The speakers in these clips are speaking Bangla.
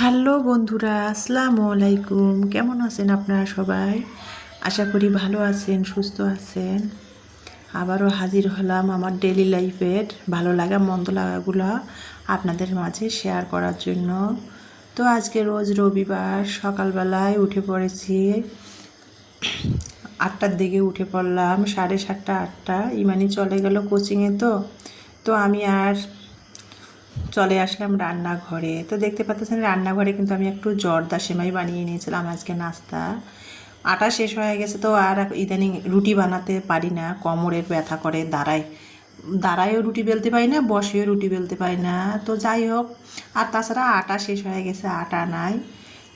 হ্যালো বন্ধুরা, আসসালামু আলাইকুম। কেমন আছেন আপনারা সবাই? আশা করি ভালো আছেন, সুস্থ আছেন। আবারও হাজির হলাম আমার ডেইলি লাইফের ভালো লাগা মন্দ লাগাগুলো আপনাদের মাঝে শেয়ার করার জন্য। তো আজকে রোজ রবিবার সকালবেলায় উঠে পড়েছি, 8টার দিকে উঠে পড়লাম। 7:30 8টা ইমানি চলে গেল কোচিংয়ে। তো আমি আর চলে আসলাম রান্নাঘরে। তো দেখতে পাচ্ছেন রান্নাঘরে কিন্তু আমি একটু জর্দা সেমাই বানিয়ে নিয়েছিলাম আজকে নাস্তা। আটা শেষ হয়ে গেছে, তো আর ইদানিং রুটি বানাতে পারি না, কোমরের ব্যথা করে। দাঁড়ায়ও রুটি বেলতে পারি না, বসেও রুটি বেলতে পারি না। তো যাই হোক, আর তাছাড়া আটা শেষ হয়ে গেছে, আটা নাই।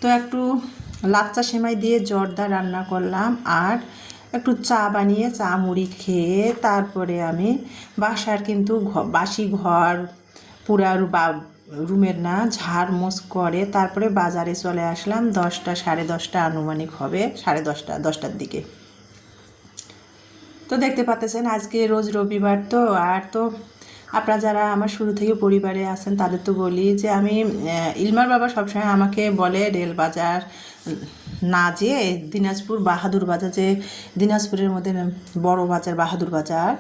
তো একটু লাচ্চা সেমাই দিয়ে জর্দা রান্না করলাম, আর একটু চা বানিয়ে চা মুড়ি খেয়ে তারপরে আমি বাসার কিন্তু বাসি ঘর পুরা রুমের না ঝাড়মোছ করে তারপরে বাজারে চলে আসলাম। 10টা 10:30 আনুমানিক হবে, 10:30 দিকে। তো দেখতে পাচ্ছেন আজকে রোজ রবিবার। তো আপনারা যারা আমার শুরু থেকে পরিবারে আছেন তাদের তো বলি যে আমি ইলমার বাবা সবসময় আমাকে বলে রেল বাজার না যেয়ে দিনাজপুর বাহাদুর বাজার, যে দিনাজপুরের মধ্যে বড় বাজার বাহাদুর বাজার,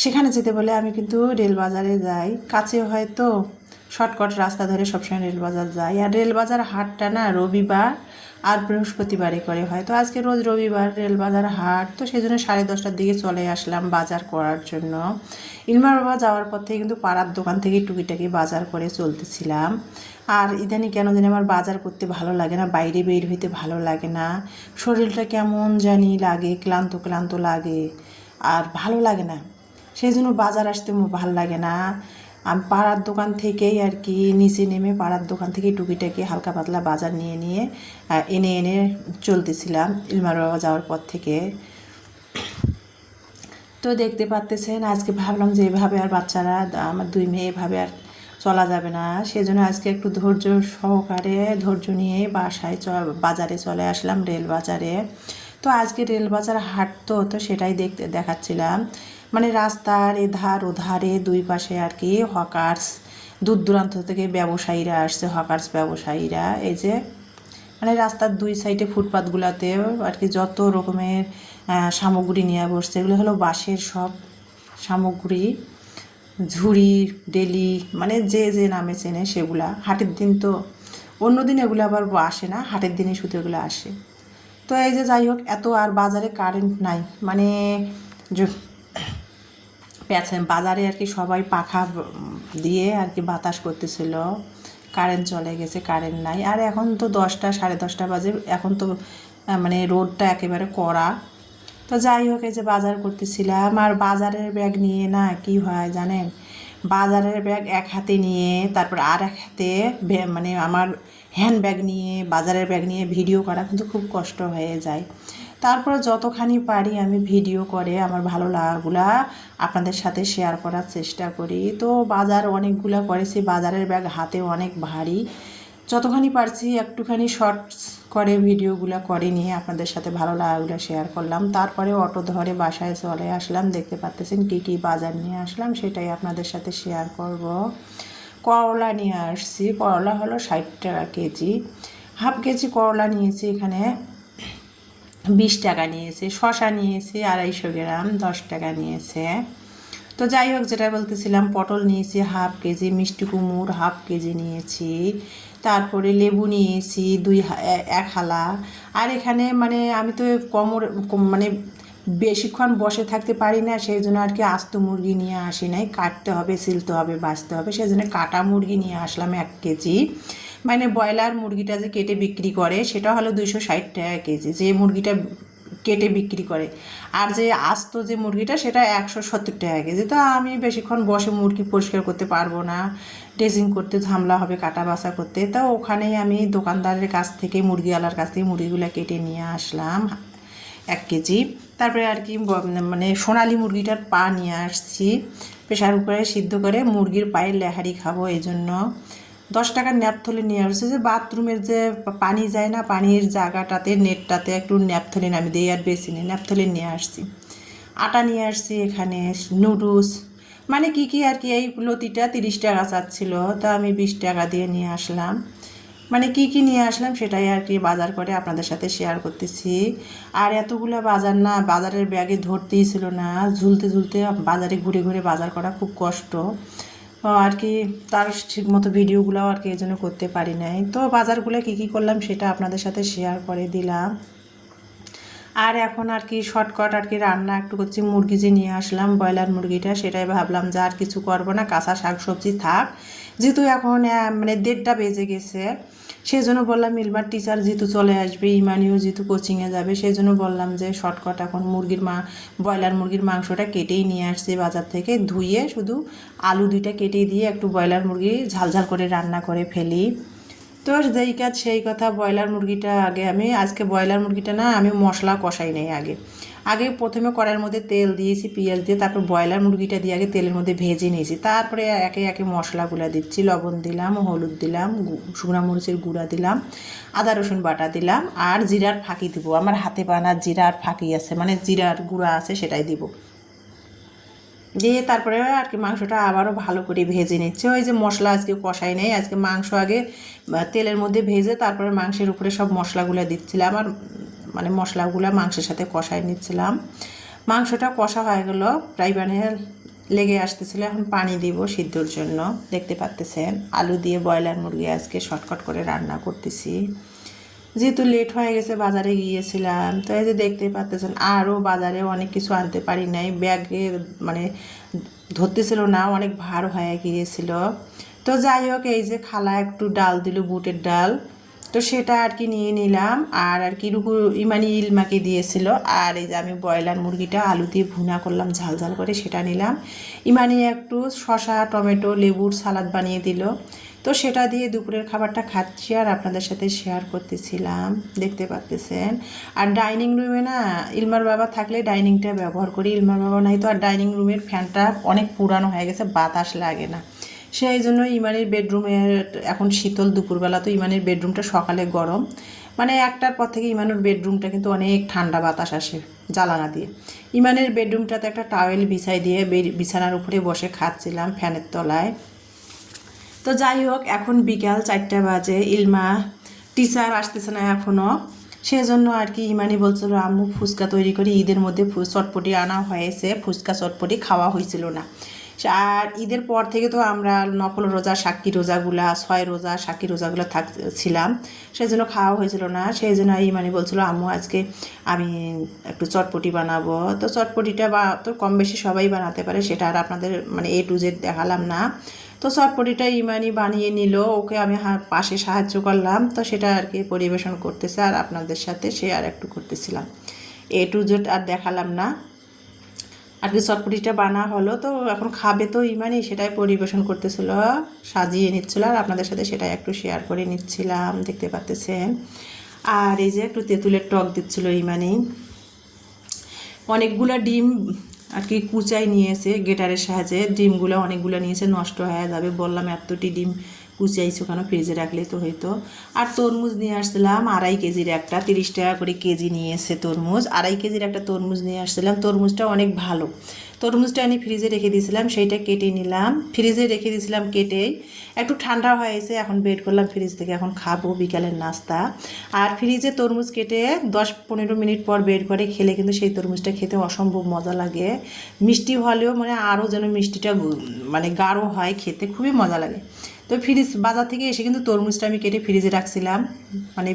সেখানে যেতে বলে। আমি কিন্তু রেল বাজারে যাই, কাছে হয়তো শর্টকাট রাস্তা ধরে সবসময় রেল বাজার যাই। আর রেল বাজার হাটটা না রবিবার আর বৃহস্পতিবারে করে হয়। তো আজকে রোজ রবিবার রেল বাজার হাট, তো সেই জন্য 10:30টার দিকে চলে আসলাম বাজার করার জন্য। ইলমার বাবা যাওয়ার পর থেকে কিন্তু পাড়ার দোকান থেকে টুকিটাকি বাজার করে চলতেছিলাম। আর ইদানি কেন জানি আমার বাজার করতে ভালো লাগে না, বাইরে বের হইতে ভালো লাগে না। শরীরটা কেমন জানি লাগে, ক্লান্ত ক্লান্ত লাগে, আর ভালো লাগে না। সেই জন্য বাজার আসতে ভালো লাগে না। আমি পাড়ার দোকান থেকেই আর কি নিচে নেমে পাড়ার দোকান থেকে টুকিটাকি হালকা পাতলা বাজার নিয়ে নিয়ে এনে এনে চলতেছিলাম ইলমার বাবা যাওয়ার পর থেকে। তো দেখতে পাচ্তেছেন আজকে ভাবলাম যে এভাবে আর বাচ্চারা, আমার 2 মেয়ে, এভাবে আর চলা যাবে না। সেজন্য আজকে একটু ধৈর্য নিয়ে বাজারে চলে আসলাম, রেল বাজারে। তো আজকে রেল বাজার হাট, তো সেটাই দেখাচ্ছিলাম। মানে রাস্তার এধার ওধারে দুই পাশে আর কি হকার্স, দূর দূরান্ত থেকে ব্যবসায়ীরা আসছে, হকার্স ব্যবসায়ীরা। এই যে মানে রাস্তার দুই সাইডে ফুটপাতগুলোতেও আর কি যত রকমের সামগ্রী নিয়ে বসছে। এগুলো হলো বাঁশের সব সামগ্রী, ঝুড়ি, ডেলি, মানে যে যে নামে চেনে সেগুলা। হাটের দিন তো, অন্য দিন এগুলো আবার আসে না, হাটের দিনে শুধু এগুলো আসে। তো এই যে যাই হোক, এত আর বাজারে কারেন্ট নাই, মানে বাজারে আর কি সবাই পাখা দিয়ে আর কি বাতাস করতেছিল। কারেন্ট চলে গেছে, কারেন্ট নাই। আর এখন তো 10টা 10:30 বাজে, এখন তো মানে রোডটা একেবারে কড়া। তো যাই হোক, এই যে বাজার করতেছিলাম। আর বাজারের ব্যাগ নিয়ে না কি হয় জানেন, বাজারের ব্যাগ এক হাতে নিয়ে তারপর আর এক হাতে মানে আমার হ্যান্ড ব্যাগ নিয়ে বাজারের ব্যাগ নিয়ে ভিডিও করা কিন্তু খুব কষ্ট হয়ে যায়। তারপরে যতখানি পারি আমি ভিডিও করে আমার ভালো লাগাগুলা আপনাদের সাথে শেয়ার করার চেষ্টা করি। তো বাজার অনেকগুলা করেছি, বাজারের ব্যাগ হাতে অনেক ভারী। যতখানি পারছি একটুখানি শর্টস করে ভিডিওগুলো করে নিয়ে আপনাদের সাথে ভালো লাগাগুলো শেয়ার করলাম। তারপরে অটো ধরে বাসায় চলে আসলাম। দেখতে পাচ্ছেন কী কী বাজার নিয়ে আসলাম সেটাই আপনাদের সাথে শেয়ার করব। করলা নিয়ে আসছি, করলা হলো 60 টাকা কেজি। হাফ কেজি করলা নিয়েছি, এখানে 20 টাকা নিয়েছে। শশা নিয়েছি 250 গ্রাম, 10 টাকা নিয়েছে। তো যাই হোক, যেটা বলতেছিলাম, পটল নিয়েছি হাফ কেজি, মিষ্টি কুমড় হাফ কেজি নিয়েছি, তারপরে লেবু নিয়েছি 1 হালা। আর এখানে মানে আমি তো মানে বেশিক্ষণ বসে থাকতে পারি না, সেই জন্য আর কি আস্ত মুরগি নিয়ে আসি নাই। কাটতে হবে, সিলতে হবে, বাছতে হবে, সেই জন্য কাটা মুরগি নিয়ে আসলাম 1 কেজি। মানে ব্রয়লার মুরগিটা যে কেটে বিক্রি করে সেটা হলো 260 টাকা কেজি, যে মুরগিটা কেটে বিক্রি করে। আর যে আস্ত যে মুরগিটা সেটা 170 টাকা কেজি। তো আমি বেশিক্ষণ বসে মুরগি পরিষ্কার করতে পারবো না, ড্রেসিং করতে ঝামেলা হবে, কাটা বাছা করতে। তো ওখানেই আমি দোকানদারের কাছ থেকে, মুরগিওয়ালার কাছ থেকে মুরগিগুলো কেটে নিয়ে আসলাম 1 কেজি। তারপরে আর কি মানে সোনালি মুরগিটার পা নিয়ে আসছি, প্রেশার কুকারে সিদ্ধ করে মুরগির পায়ের লেহারি খাবো, এই জন্য 10 টাকার ন্যাপথলিন নিয়ে আসছে। যে বাথরুমের যে পানি যায় না, পানির জায়গাটাতে নেটটাতে একটু ন্যাপথলিন আমি দিই, আর বেশি নেই, ন্যাপথলিন নিয়ে আসছি। আটা নিয়ে আসছি, এখানে নুডলস, মানে কি কি আর কি। এই লতিটা 30 টাকা চাচ্ছিল, তো আমি 20 টাকা দিয়ে নিয়ে আসলাম। মানে কি নিয়ে আসলাম সেটাই আর কি বাজার করে আপনাদের সাথে শেয়ার করতেছি। আর এতগুলো বাজার না, বাজারের ব্যাগে ধরতেই ছিল না, ঝুলতে ঝুলতে বাজারে ঘুরে ঘুরে বাজার করা খুব কষ্ট আর কি। তার ঠিকমতো ভিডিওগুলোও আর কি এই জন্য করতে পারি নাই। তো বাজারগুলো কী করলাম সেটা আপনাদের সাথে শেয়ার করে দিলাম। আর এখন আর কি শর্টকাট আর কি রান্না একটু করছি। মুরগি যে নিয়ে আসলাম ব্রয়লার মুরগিটা, সেটাই ভাবলাম যে আর কিছু করবো না, কাঁচা শাক সবজি থাক। যেহেতু এখন মানে 1:30 বেজে গেছে, সেই জন্য বললাম ইলমার টিচার যেহেতু চলে আসবে, ইমানিও যেহেতু কোচিংয়ে যাবে, সেই জন্য বললাম যে শর্টকাট এখন ব্রয়লার মুরগির মাংসটা কেটেই নিয়ে আসছি বাজার থেকে, ধুয়ে শুধু আলু 2টা কেটে দিয়ে একটু ব্রয়লার মুরগি ঝালঝাল করে রান্না করে ফেলি। তো যেই কাজ সেই কথা, ব্রয়লার মুরগিটা আজকে ব্রয়লার মুরগিটা না আমি মশলা কষাই নেই। আগে প্রথমে কড়াইয়ের মধ্যে তেল দিয়েছি পেঁয়াজ দিয়ে, তারপর ব্রয়লার মুরগিটা দিয়ে আগে তেলের মধ্যে ভেজে নিয়েছি, তারপরে একে একে মশলাগুলো দিচ্ছি। লবণ দিলাম, হলুদ দিলাম, শুকনো মরিচের গুঁড়া দিলাম, আদা রসুন বাটা দিলাম, আর জিরার ফাঁকি দিব। আমার হাতে বানা জিরার ফাঁকি আছে, মানে জিরার গুঁড়া আছে, সেটাই দিব। দিয়ে তারপরে আর কি মাংসটা আবারও ভালো করে ভেজে নিচ্ছে। ওই যে মশলা আজকে কষাই নেই, আজকে মাংস আগে তেলের মধ্যে ভেজে তারপরে মাংসের উপরে সব মশলাগুলো দিচ্ছিলাম, আর মানে মশলাগুলো মাংসের সাথে কষাই নিচ্ছিলাম। মাংসটা কষা হয়ে গেল, প্রায় মানে লেগে আসতেছিল। এখন পানি দিব সিদ্ধর জন্য। দেখতে পাচ্তেছেন আলু দিয়ে ব্রয়লার মুরগি আজকে শর্টকাট করে রান্না করতেছি, যেহেতু লেট হয়ে গেছে, বাজারে গিয়েছিলাম। তো এই যে দেখতে পাচ্তেছেন আরও বাজারে অনেক কিছু আনতে পারি নাই, ব্যাগে মানে ধরতেছিল না, অনেক ভার হয়ে গিয়েছিল। তো যাই হোক, এই যে খালা একটু ডাল দিল, বুটের ডাল, তো সেটা আর কি নিয়ে নিলাম। আর কি ইমানি ইলমাকে দিয়েছিল। আর এই যে আমি ব্রয়লার মুরগিটা আলু দিয়ে ভুনা করলাম ঝাল করে, সেটা নিলাম। ইমানি একটু শসা টমেটো লেবুর সালাদ বানিয়ে দিল, তো সেটা দিয়ে দুপুরের খাবারটা খাচ্ছি আর আপনাদের সাথে শেয়ার করতেছিলাম। দেখতে পাচ্তেছেন। আর ডাইনিং রুমে না ইলমার বাবা থাকলে ডাইনিংটা ব্যবহার করি, ইলমার বাবা নাই তো। আর ডাইনিং রুমের ফ্যানটা অনেক পুরানো হয়ে গেছে, বাতাস লাগে না, সেই জন্য ইমানের বেডরুমের এখন শীতল, দুপুরবেলা তো ইমানের বেডরুমটা সকালে গরম, মানে 1টার পর থেকে ইমানের বেডরুমটা কিন্তু অনেক ঠান্ডা বাতাস আসে জ্বালানা দিয়ে। ইমানের বেডরুমটাতে একটা টাওয়েল বিছাই দিয়ে বিছানার উপরে বসে খাচ্ছিলাম ফ্যানের তলায়। তো যাই হোক, এখন বিকাল 4টা বাজে, ইলমা টিচার আসতেছে না এখনও, সেজন্য আর কি ইমানি বলছিল আম্মু ফুচকা তৈরি করি, ঈদের মধ্যে চটপটি আনা হয়েছে, ফুচকা চটপটি খাওয়া হয়েছিল না। আর ঈদের পর থেকে তো আমরা নফল রোজা, সাক্ষী রোজাগুলা, 6 রোজা সাক্ষী রোজাগুলো ছিলাম, সেই জন্য খাওয়া হয়েছিল না। সেই জন্য ইমানি বলছিল আম্মু আজকে আমি একটু চটপটি বানাবো। তো চটপটিটা তো কম বেশি সবাই বানাতে পারে, সেটা আর আপনাদের মানে A to Z দেখালাম না। তো চটপটিটা ইমানি বানিয়ে নিল, ওকে আমি পাশে সাহায্য করলাম, তো সেটা আর কি পরিবেশন করতেছে আর আপনাদের সাথে শেয়ার একটু করতেছিলাম। A to Z আর দেখালাম না। আর কি চটপটিটা বানা হলো, তো এখন খাবে তো ইমানি, সেটাই পরিবেশন করতেছিল, সাজিয়ে নিচ্ছিল, আর আপনাদের সাথে সেটাই একটু শেয়ার করে নিচ্ছিলাম। দেখতে পাচ্তেছেন। আর এই যে একটু তেঁতুলের টক দিচ্ছিল ইমানি। অনেকগুলো ডিম আর কি কুচাই নিয়েছে গেটারের সাহায্যে, ডিমগুলো অনেকগুলো নিয়েছে, নষ্ট হয়ে যাবে। বললাম এতটি ডিম কুচাইছো কেন, ফ্রিজে রাখলেই তো হইতো। আর তরমুজ নিয়ে আসছিলাম 2.5 কেজির একটা, 30 টাকা করে কেজি নিয়েছে তরমুজ। 2.5 কেজির একটা তরমুজ নিয়ে আসছিলাম, তরমুজটা অনেক ভালো। তরমুজটা আমি ফ্রিজে রেখে দিয়েছিলাম, সেইটা কেটে নিলাম, ফ্রিজে রেখে দিয়েছিলাম কেটেই। একটু ঠান্ডা হয়েছে, এখন বের করলাম ফ্রিজ থেকে, এখন খাবো বিকালের নাস্তা। আর ফ্রিজে তরমুজ কেটে 10-15 মিনিট পর বের করে খেলে কিন্তু সেই তরমুজটা খেতে অসম্ভব মজা লাগে। মিষ্টি হলেও মানে আরও যেন মিষ্টিটা মানে গাঢ় হয়, খেতে খুবই মজা লাগে। তো বাজার থেকে এসে কিন্তু তরমুজটা আমি কেটে ফ্রিজে রাখছিলাম, মানে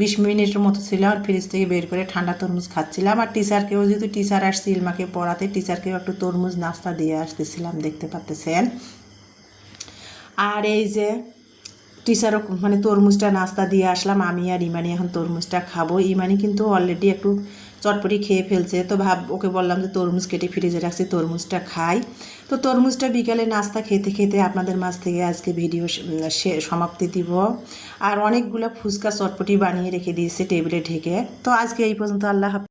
20 মিনিটের মতো ছিল, আর ফ্রিজ থেকে বের করে ঠান্ডা তরমুজ খাচ্ছিলাম। আর টিচারকেও, যেহেতু টিচার আসছে ইলমাকে পড়াতে, টিচারকেও একটু তরমুজ নাস্তা দিয়ে আসতেছিলাম, দেখতে পাচ্তেছেন। আর এই যে টিচারও মানে তরমুজটা নাস্তা দিয়ে আসলাম, আমি আর ইমানি এখন তরমুজটা খাবো। ইমানি কিন্তু অলরেডি একটু চটপটি খেয়ে ফেলছে, তো ওকে বললাম যে তরমুজ কেটে ফ্রিজে রাখছি, তরমুজটা খাই। তো তরমুজটা বিকালে নাস্তা খেতে খেতে আপনাদের মাঝ থেকে আজকে ভিডিও সমাপ্তি দিব। আর অনেকগুলো ফুচকা চটপটি বানিয়ে রেখে দিয়েছে টেবিলে ঢেকে। তো আজকে এই পর্যন্ত, আল্লাহ হাফেজ।